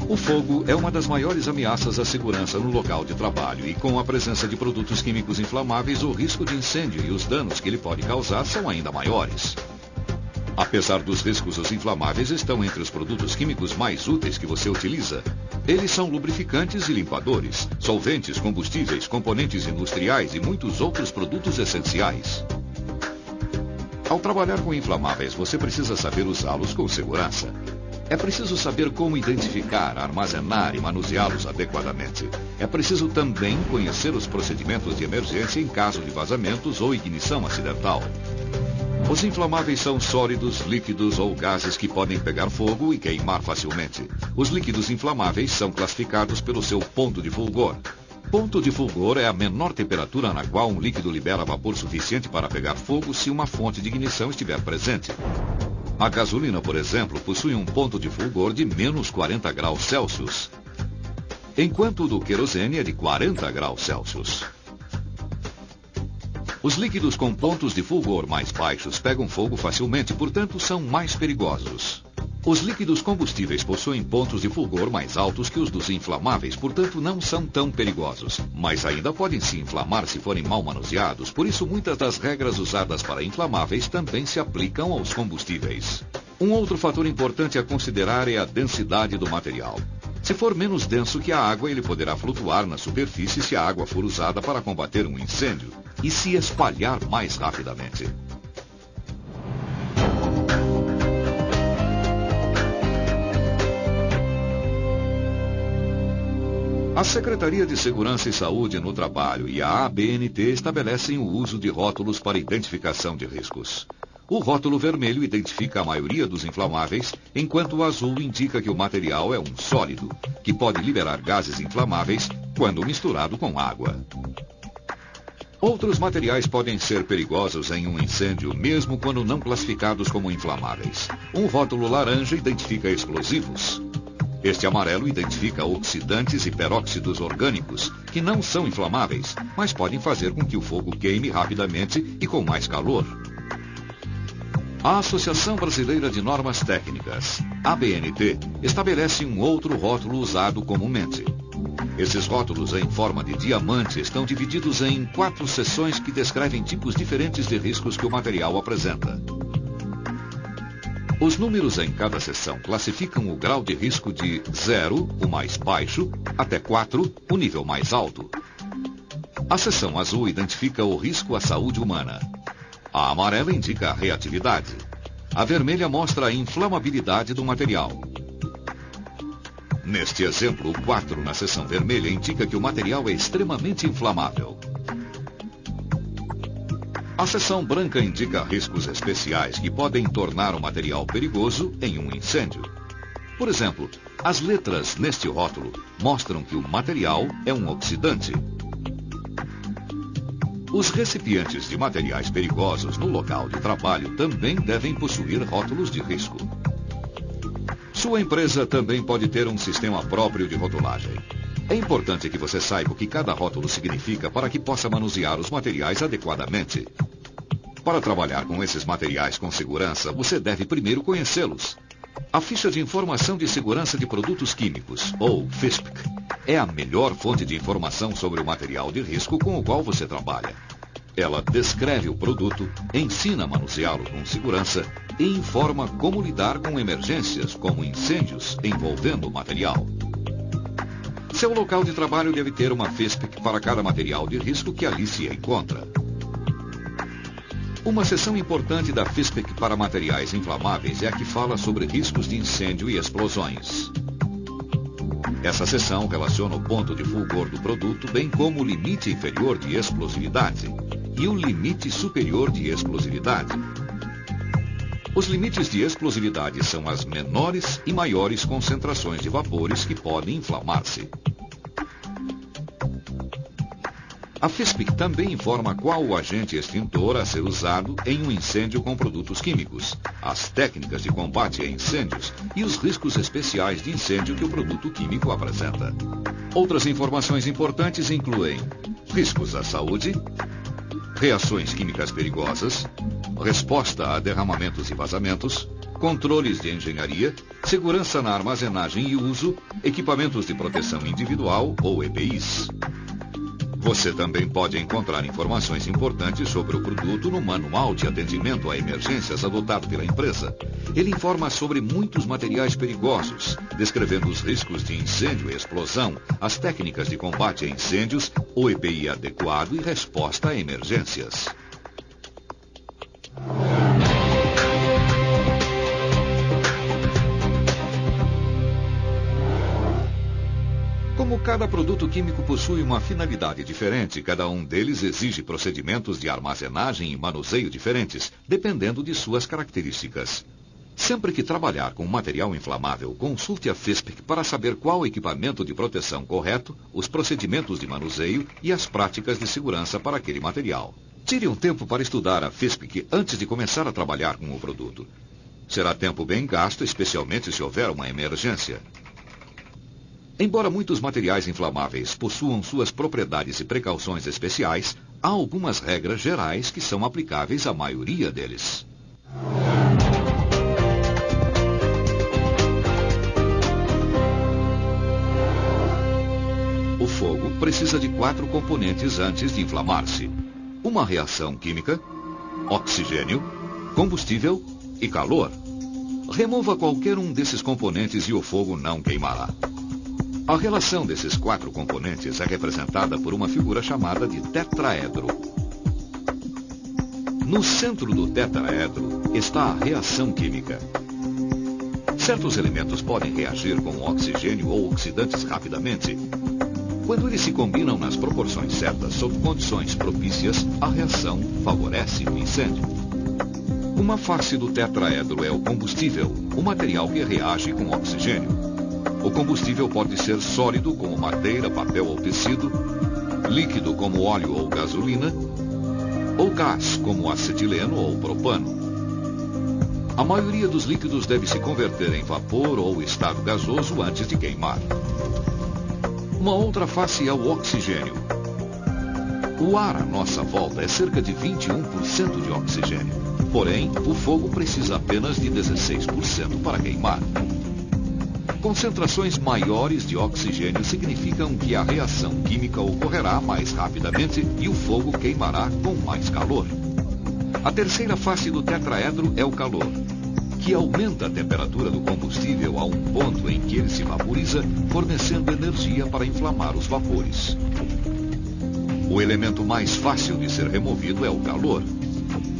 O fogo é uma das maiores ameaças à segurança no local de trabalho e com a presença de produtos químicos inflamáveis, o risco de incêndio e os danos que ele pode causar são ainda maiores. Apesar dos riscos, os inflamáveis estão entre os produtos químicos mais úteis que você utiliza. Eles são lubrificantes e limpadores, solventes, combustíveis, componentes industriais e muitos outros produtos essenciais. Ao trabalhar com inflamáveis, você precisa saber usá-los com segurança. É preciso saber como identificar, armazenar e manuseá-los adequadamente. É preciso também conhecer os procedimentos de emergência em caso de vazamentos ou ignição acidental. Os inflamáveis são sólidos, líquidos ou gases que podem pegar fogo e queimar facilmente. Os líquidos inflamáveis são classificados pelo seu ponto de fulgor. Ponto de fulgor é a menor temperatura na qual um líquido libera vapor suficiente para pegar fogo se uma fonte de ignição estiver presente. A gasolina, por exemplo, possui um ponto de fulgor de menos 40 graus Celsius, enquanto o do querosene é de 40 graus Celsius. Os líquidos com pontos de fulgor mais baixos pegam fogo facilmente, portanto, são mais perigosos. Os líquidos combustíveis possuem pontos de fulgor mais altos que os dos inflamáveis, portanto não são tão perigosos, mas ainda podem se inflamar se forem mal manuseados, por isso muitas das regras usadas para inflamáveis também se aplicam aos combustíveis. Um outro fator importante a considerar é a densidade do material. Se for menos denso que a água, ele poderá flutuar na superfície se a água for usada para combater um incêndio e se espalhar mais rapidamente. A Secretaria de Segurança e Saúde no Trabalho e a ABNT estabelecem o uso de rótulos para identificação de riscos. O rótulo vermelho identifica a maioria dos inflamáveis, enquanto o azul indica que o material é um sólido, que pode liberar gases inflamáveis quando misturado com água. Outros materiais podem ser perigosos em um incêndio, mesmo quando não classificados como inflamáveis. Um rótulo laranja identifica explosivos. Este amarelo identifica oxidantes e peróxidos orgânicos, que não são inflamáveis, mas podem fazer com que o fogo queime rapidamente e com mais calor. A Associação Brasileira de Normas Técnicas, ABNT, estabelece um outro rótulo usado comumente. Esses rótulos em forma de diamante estão divididos em 4 seções que descrevem tipos diferentes de riscos que o material apresenta. Os números em cada seção classificam o grau de risco de 0, o mais baixo, até 4, o nível mais alto. A seção azul identifica o risco à saúde humana. A amarela indica a reatividade. A vermelha mostra a inflamabilidade do material. Neste exemplo, o 4 na seção vermelha indica que o material é extremamente inflamável. A seção branca indica riscos especiais que podem tornar o material perigoso em um incêndio. Por exemplo, as letras neste rótulo mostram que o material é um oxidante. Os recipientes de materiais perigosos no local de trabalho também devem possuir rótulos de risco. Sua empresa também pode ter um sistema próprio de rotulagem. É importante que você saiba o que cada rótulo significa para que possa manusear os materiais adequadamente. Para trabalhar com esses materiais com segurança, você deve primeiro conhecê-los. A Ficha de Informação de Segurança de Produtos Químicos, ou FISPQ, é a melhor fonte de informação sobre o material de risco com o qual você trabalha. Ela descreve o produto, ensina a manuseá-lo com segurança e informa como lidar com emergências, como incêndios envolvendo o material. Seu local de trabalho deve ter uma FISPQ para cada material de risco que ali se encontra. Uma seção importante da FISPQ para materiais inflamáveis é a que fala sobre riscos de incêndio e explosões. Essa seção relaciona o ponto de fulgor do produto, bem como o limite inferior de explosividade e o limite superior de explosividade. Os limites de explosividade são as menores e maiores concentrações de vapores que podem inflamar-se. A FISPIC também informa qual o agente extintor a ser usado em um incêndio com produtos químicos, as técnicas de combate a incêndios e os riscos especiais de incêndio que o produto químico apresenta. Outras informações importantes incluem riscos à saúde, reações químicas perigosas, resposta a derramamentos e vazamentos, controles de engenharia, segurança na armazenagem e uso, equipamentos de proteção individual ou EPIs. Você também pode encontrar informações importantes sobre o produto no Manual de Atendimento a Emergências adotado pela empresa. Ele informa sobre muitos materiais perigosos, descrevendo os riscos de incêndio e explosão, as técnicas de combate a incêndios, o EPI adequado e resposta a emergências. Como cada produto químico possui uma finalidade diferente, cada um deles exige procedimentos de armazenagem e manuseio diferentes, dependendo de suas características. Sempre que trabalhar com material inflamável, consulte a FISPIC para saber qual equipamento de proteção correto, os procedimentos de manuseio e as práticas de segurança para aquele material. Tire um tempo para estudar a FISPIC antes de começar a trabalhar com o produto. Será tempo bem gasto, especialmente se houver uma emergência. Embora muitos materiais inflamáveis possuam suas propriedades e precauções especiais, há algumas regras gerais que são aplicáveis à maioria deles. O fogo precisa de 4 componentes antes de inflamar-se: uma reação química, oxigênio, combustível e calor. Remova qualquer um desses componentes e o fogo não queimará. A relação desses 4 componentes é representada por uma figura chamada de tetraedro. No centro do tetraedro está a reação química. Certos elementos podem reagir com o oxigênio ou oxidantes rapidamente. Quando eles se combinam nas proporções certas, sob condições propícias, a reação favorece o incêndio. Uma face do tetraedro é o combustível, o material que reage com o oxigênio. O combustível pode ser sólido, como madeira, papel ou tecido, líquido, como óleo ou gasolina, ou gás, como acetileno ou propano. A maioria dos líquidos deve se converter em vapor ou estado gasoso antes de queimar. Uma outra face é o oxigênio. O ar à nossa volta é cerca de 21% de oxigênio. Porém, o fogo precisa apenas de 16% para queimar. Concentrações maiores de oxigênio significam que a reação química ocorrerá mais rapidamente e o fogo queimará com mais calor. A terceira face do tetraedro é o calor, que aumenta a temperatura do combustível a um ponto em que ele se vaporiza, fornecendo energia para inflamar os vapores. O elemento mais fácil de ser removido é o calor.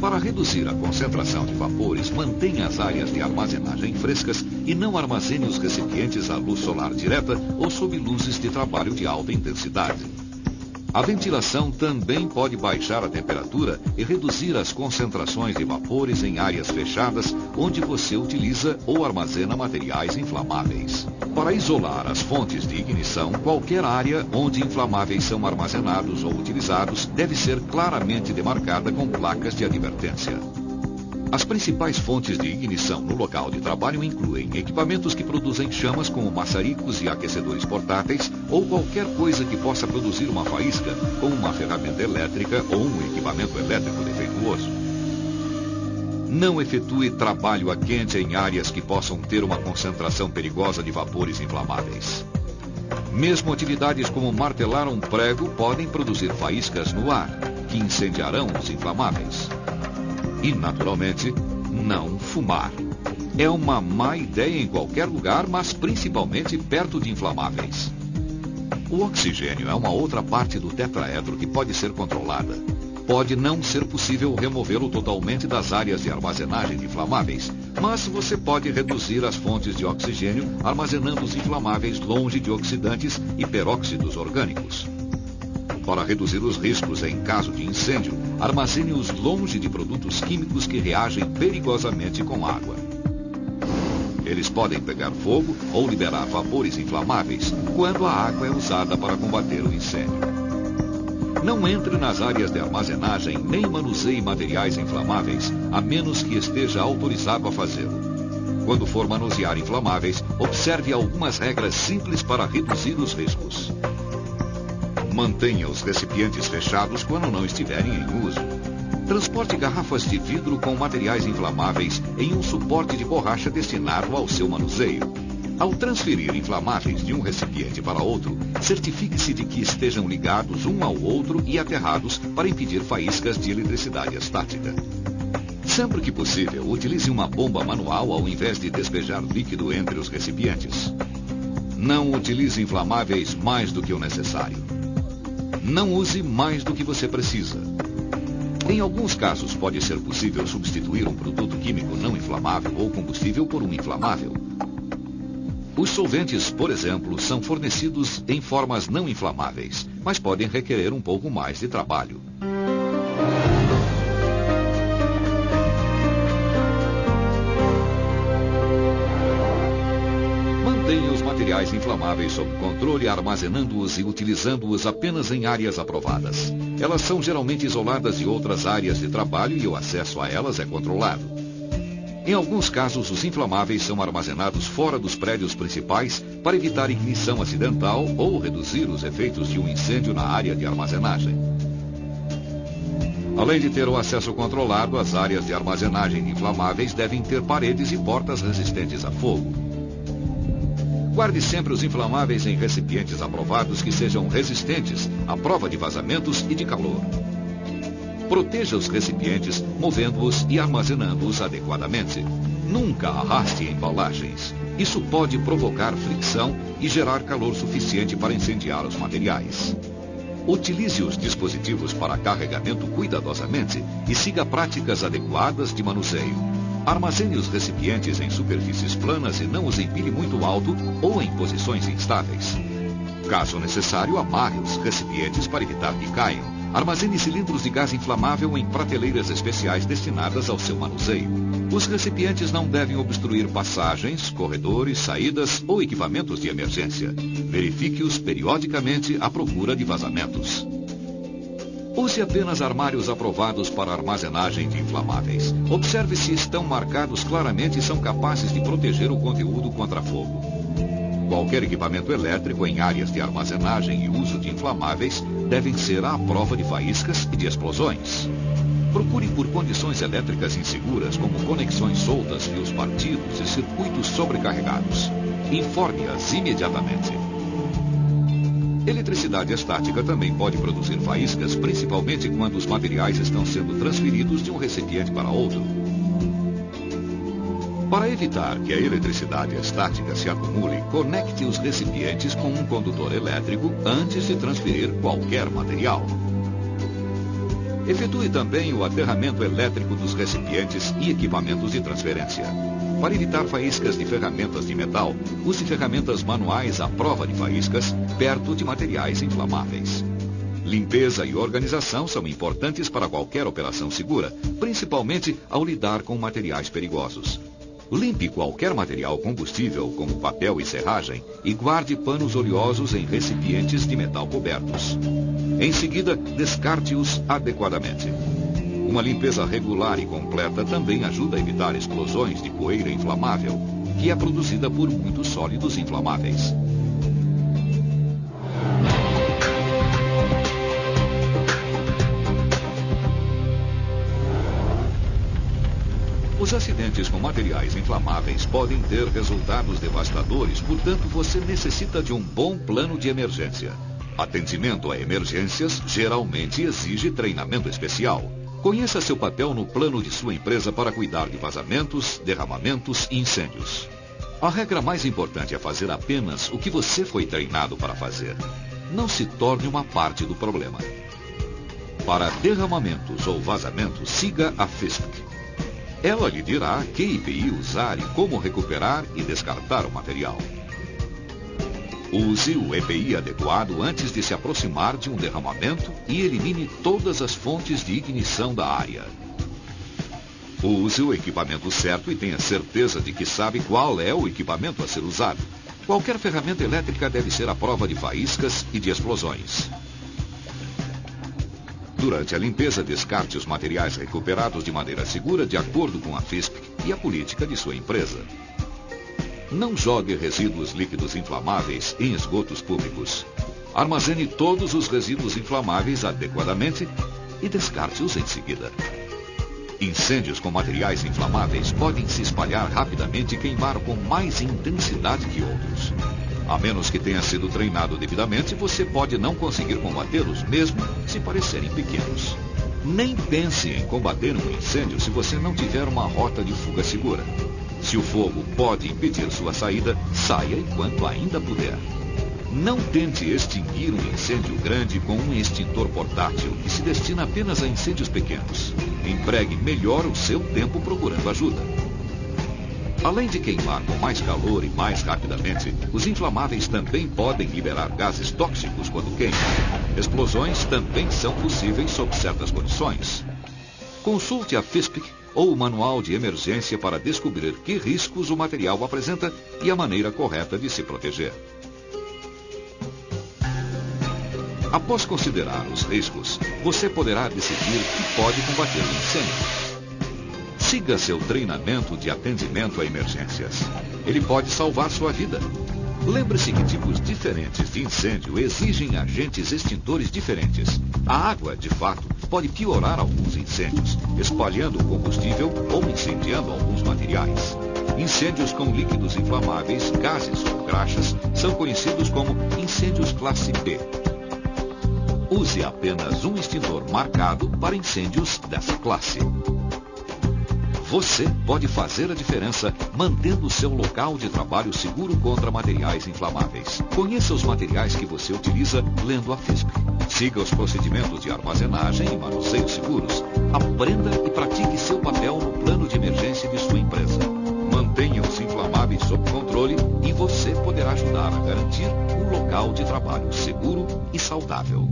Para reduzir a concentração de vapores, mantenha as áreas de armazenagem frescas e não armazene os recipientes à luz solar direta ou sob luzes de trabalho de alta intensidade. A ventilação também pode baixar a temperatura e reduzir as concentrações de vapores em áreas fechadas onde você utiliza ou armazena materiais inflamáveis. Para isolar as fontes de ignição, qualquer área onde inflamáveis são armazenados ou utilizados deve ser claramente demarcada com placas de advertência. As principais fontes de ignição no local de trabalho incluem equipamentos que produzem chamas como maçaricos e aquecedores portáteis ou qualquer coisa que possa produzir uma faísca, como uma ferramenta elétrica ou um equipamento elétrico defeituoso. Não efetue trabalho a quente em áreas que possam ter uma concentração perigosa de vapores inflamáveis. Mesmo atividades como martelar um prego podem produzir faíscas no ar, que incendiarão os inflamáveis. E, naturalmente, não fumar. É uma má ideia em qualquer lugar, mas principalmente perto de inflamáveis. O oxigênio é uma outra parte do tetraedro que pode ser controlada. Pode não ser possível removê-lo totalmente das áreas de armazenagem de inflamáveis, mas você pode reduzir as fontes de oxigênio armazenando os inflamáveis longe de oxidantes e peróxidos orgânicos. Para reduzir os riscos em caso de incêndio, armazene-os longe de produtos químicos que reagem perigosamente com água. Eles podem pegar fogo ou liberar vapores inflamáveis quando a água é usada para combater o incêndio. Não entre nas áreas de armazenagem nem manuseie materiais inflamáveis, a menos que esteja autorizado a fazê-lo. Quando for manusear inflamáveis, observe algumas regras simples para reduzir os riscos. Mantenha os recipientes fechados quando não estiverem em uso. Transporte garrafas de vidro com materiais inflamáveis em um suporte de borracha destinado ao seu manuseio. Ao transferir inflamáveis de um recipiente para outro, certifique-se de que estejam ligados um ao outro e aterrados para impedir faíscas de eletricidade estática. Sempre que possível, utilize uma bomba manual ao invés de despejar líquido entre os recipientes. Não utilize inflamáveis mais do que o necessário. Não use mais do que você precisa. Em alguns casos, pode ser possível substituir um produto químico não inflamável ou combustível por um inflamável. Os solventes, por exemplo, são fornecidos em formas não inflamáveis, mas podem requerer um pouco mais de trabalho. Mantenha os materiais inflamáveis sob controle, armazenando-os e utilizando-os apenas em áreas aprovadas. Elas são geralmente isoladas de outras áreas de trabalho e o acesso a elas é controlado. Em alguns casos, os inflamáveis são armazenados fora dos prédios principais para evitar ignição acidental ou reduzir os efeitos de um incêndio na área de armazenagem. Além de ter o acesso controlado, as áreas de armazenagem de inflamáveis devem ter paredes e portas resistentes a fogo. Guarde sempre os inflamáveis em recipientes aprovados que sejam resistentes à prova de vazamentos e de calor. Proteja os recipientes, movendo-os e armazenando-os adequadamente. Nunca arraste embalagens. Isso pode provocar fricção e gerar calor suficiente para incendiar os materiais. Utilize os dispositivos para carregamento cuidadosamente e siga práticas adequadas de manuseio. Armazene os recipientes em superfícies planas e não os empilhe muito alto ou em posições instáveis. Caso necessário, amarre os recipientes para evitar que caiam. Armazene cilindros de gás inflamável em prateleiras especiais destinadas ao seu manuseio. Os recipientes não devem obstruir passagens, corredores, saídas ou equipamentos de emergência. Verifique-os periodicamente à procura de vazamentos. Use apenas armários aprovados para armazenagem de inflamáveis. Observe se estão marcados claramente e são capazes de proteger o conteúdo contra fogo. Qualquer equipamento elétrico em áreas de armazenagem e uso de inflamáveis devem ser à prova de faíscas e de explosões. Procure por condições elétricas inseguras, como conexões soltas, fios partidos e circuitos sobrecarregados. Informe-as imediatamente. Eletricidade estática também pode produzir faíscas, principalmente quando os materiais estão sendo transferidos de um recipiente para outro. Para evitar que a eletricidade estática se acumule, conecte os recipientes com um condutor elétrico antes de transferir qualquer material. Efetue também o aterramento elétrico dos recipientes e equipamentos de transferência. Para evitar faíscas de ferramentas de metal, use ferramentas manuais à prova de faíscas perto de materiais inflamáveis. Limpeza e organização são importantes para qualquer operação segura, principalmente ao lidar com materiais perigosos. Limpe qualquer material combustível, como papel e serragem, e guarde panos oleosos em recipientes de metal cobertos. Em seguida, descarte-os adequadamente. Uma limpeza regular e completa também ajuda a evitar explosões de poeira inflamável, que é produzida por muitos sólidos inflamáveis. Os acidentes com materiais inflamáveis podem ter resultados devastadores, portanto, você necessita de um bom plano de emergência. Atendimento a emergências geralmente exige treinamento especial. Conheça seu papel no plano de sua empresa para cuidar de vazamentos, derramamentos e incêndios. A regra mais importante é fazer apenas o que você foi treinado para fazer. Não se torne uma parte do problema. Para derramamentos ou vazamentos, siga a FISC. Ela lhe dirá que EPI usar e como recuperar e descartar o material. Use o EPI adequado antes de se aproximar de um derramamento e elimine todas as fontes de ignição da área. Use o equipamento certo e tenha certeza de que sabe qual é o equipamento a ser usado. Qualquer ferramenta elétrica deve ser à prova de faíscas e de explosões. Durante a limpeza, descarte os materiais recuperados de maneira segura de acordo com a FISP e a política de sua empresa. Não jogue resíduos líquidos inflamáveis em esgotos públicos. Armazene todos os resíduos inflamáveis adequadamente e descarte-os em seguida. Incêndios com materiais inflamáveis podem se espalhar rapidamente e queimar com mais intensidade que outros. A menos que tenha sido treinado devidamente, você pode não conseguir combatê-los, mesmo se parecerem pequenos. Nem pense em combater um incêndio se você não tiver uma rota de fuga segura. Se o fogo pode impedir sua saída, saia enquanto ainda puder. Não tente extinguir um incêndio grande com um extintor portátil que se destina apenas a incêndios pequenos. Empregue melhor o seu tempo procurando ajuda. Além de queimar com mais calor e mais rapidamente, os inflamáveis também podem liberar gases tóxicos quando queimam. Explosões também são possíveis sob certas condições. Consulte a FISP ou o manual de emergência para descobrir que riscos o material apresenta e a maneira correta de se proteger. Após considerar os riscos, você poderá decidir que pode combater o incêndio. Siga seu treinamento de atendimento a emergências. Ele pode salvar sua vida. Lembre-se que tipos diferentes de incêndio exigem agentes extintores diferentes. A água, de fato, pode piorar alguns incêndios, espalhando o combustível ou incendiando alguns materiais. Incêndios com líquidos inflamáveis, gases ou graxas são conhecidos como incêndios classe B. Use apenas um extintor marcado para incêndios dessa classe. Você pode fazer a diferença mantendo seu local de trabalho seguro contra materiais inflamáveis. Conheça os materiais que você utiliza lendo a FISP. Siga os procedimentos de armazenagem e manuseio seguros. Aprenda e pratique seu papel no plano de emergência de sua empresa. Mantenha os inflamáveis sob controle e você poderá ajudar a garantir um local de trabalho seguro e saudável.